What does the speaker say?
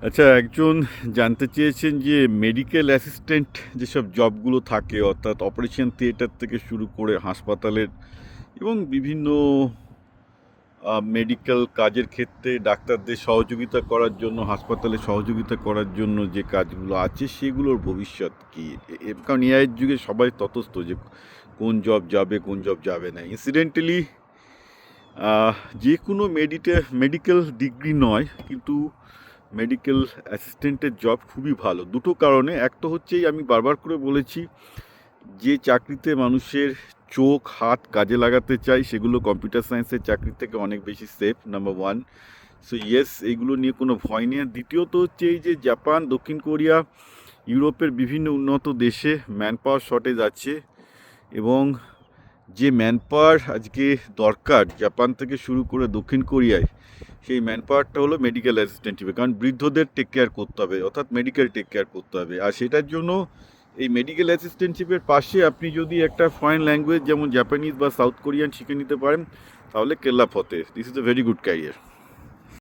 আচ্ছা, একজন জানতে চেয়েছেন যে মেডিকেল অ্যাসিস্ট্যান্ট যেসব জবগুলো থাকে, অর্থাৎ অপারেশন থিয়েটার থেকে শুরু করে হাসপাতালের এবং বিভিন্ন মেডিকেল কাজের ক্ষেত্রে ডাক্তারদের সহযোগিতা করার জন্য, হাসপাতালে সহযোগিতা করার জন্য যে কাজগুলো আছে সেগুলোর ভবিষ্যৎ কী? কারণ এআইয়ের যুগে সবাই ততস্থ যে কোন জব যাবে, কোন জব যাবে না। ইনসিডেন্টালি যে কোনো মেডিকেল ডিগ্রি নয়, কিন্তু মেডিকেল অ্যাসিস্ট্যান্টের জব খুবই ভালো দুটো কারণে। এক তো হচ্ছেই আমি বারবার করে বলেছি, যে চাকরিতে মানুষের চোখ হাত কাজে লাগাতে চাই সেগুলো কম্পিউটার সায়েন্সের চাকরি থেকে অনেক বেশি safe, number one. So yes, এইগুলো নিয়ে কোনো ভয় নেই। আর দ্বিতীয়ত হচ্ছে এই যে জাপান, দক্ষিণ কোরিয়া, ইউরোপের বিভিন্ন উন্নত দেশে ম্যান পাওয়ার শর্টেজ আছে, এবং যে ম্যান পাওয়ার আজকে দরকার জাপান থেকে শুরু করে দক্ষিণ কোরিয়ায়, সেই ম্যান পাওয়ারটা হলো মেডিকেল অ্যাসিস্ট্যান্ট হিসেবে। কারণ বৃদ্ধদের টেক কেয়ার করতে হবে, অর্থাৎ মেডিকেল টেক কেয়ার করতে হবে। আর সেটার জন্য এই মেডিকেল অ্যাসিস্ট্যান্টশিপের পাশে আপনি যদি একটা ফরেন ল্যাঙ্গুয়েজ যেমন জাপানিজ বা সাউথ কোরিয়ান শিখে নিতে পারেন, তাহলে কেল্লা ফতে। This is a very good career.